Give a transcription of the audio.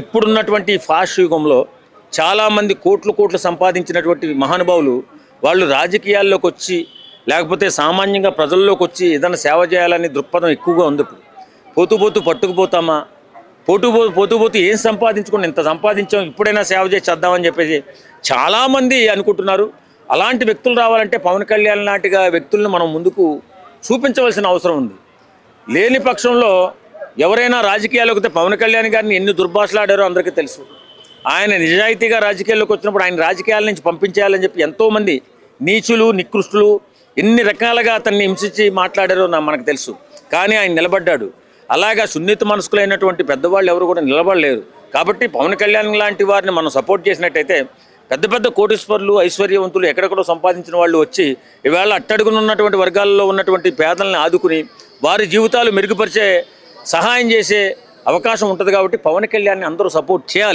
ఇప్పుడున్నటువంటి ఫాస్ట్ యుగంలో చాలామంది కోట్లు సంపాదించినటువంటి మహానుభావులు వాళ్ళు రాజకీయాల్లోకి వచ్చి లేకపోతే సామాన్యంగా ప్రజల్లోకి వచ్చి ఏదైనా సేవ చేయాలని దృక్పథం ఎక్కువగా ఉంది. పోతూ పట్టుకుపోతామా, పోతూ ఏం సంపాదించుకుని ఇంత సంపాదించాం ఇప్పుడైనా సేవ చేసి చేద్దామని చెప్పేసి చాలామంది అనుకుంటున్నారు. అలాంటి వ్యక్తులు రావాలంటే పవన్ కళ్యాణ్ లాంటిగా వ్యక్తులను మనం ముందుకు చూపించవలసిన అవసరం ఉంది. లేని పక్షంలో ఎవరైనా రాజకీయాల్లోకి వస్తే పవన్ కళ్యాణ్ గారిని ఎన్ని దుర్భాషలాడారో అందరికీ తెలుసు. ఆయన నిజాయితీగా రాజకీయాల్లోకి వచ్చినప్పుడు ఆయన రాజకీయాల నుంచి పంపించేయాలని చెప్పి ఎంతోమంది నీచులు నికృష్టులు ఎన్ని రకాలుగా అతన్ని హింసించి మాట్లాడారో మనకు తెలుసు. కానీ ఆయన నిలబడ్డాడు. అలాగా సున్నిత మనస్కులైనటువంటి పెద్దవాళ్ళు ఎవరు కూడా నిలబడలేరు. కాబట్టి పవన్ కళ్యాణ్ లాంటి వారిని మనం సపోర్ట్ చేసినట్టయితే పెద్ద కోటీశ్వరులు ఐశ్వర్యవంతులు ఎక్కడెక్కడో సంపాదించిన వాళ్ళు వచ్చి ఇవాళ అట్టడుగునున్నటువంటి వర్గాల్లో ఉన్నటువంటి పేదలను ఆదుకుని వారి జీవితాలు మెరుగుపరిచే సహాయం చేసే అవకాశం ఉంటుంది. కాబట్టి పవన్ కళ్యాణ్ని అందరూ సపోర్ట్ చేయాలి.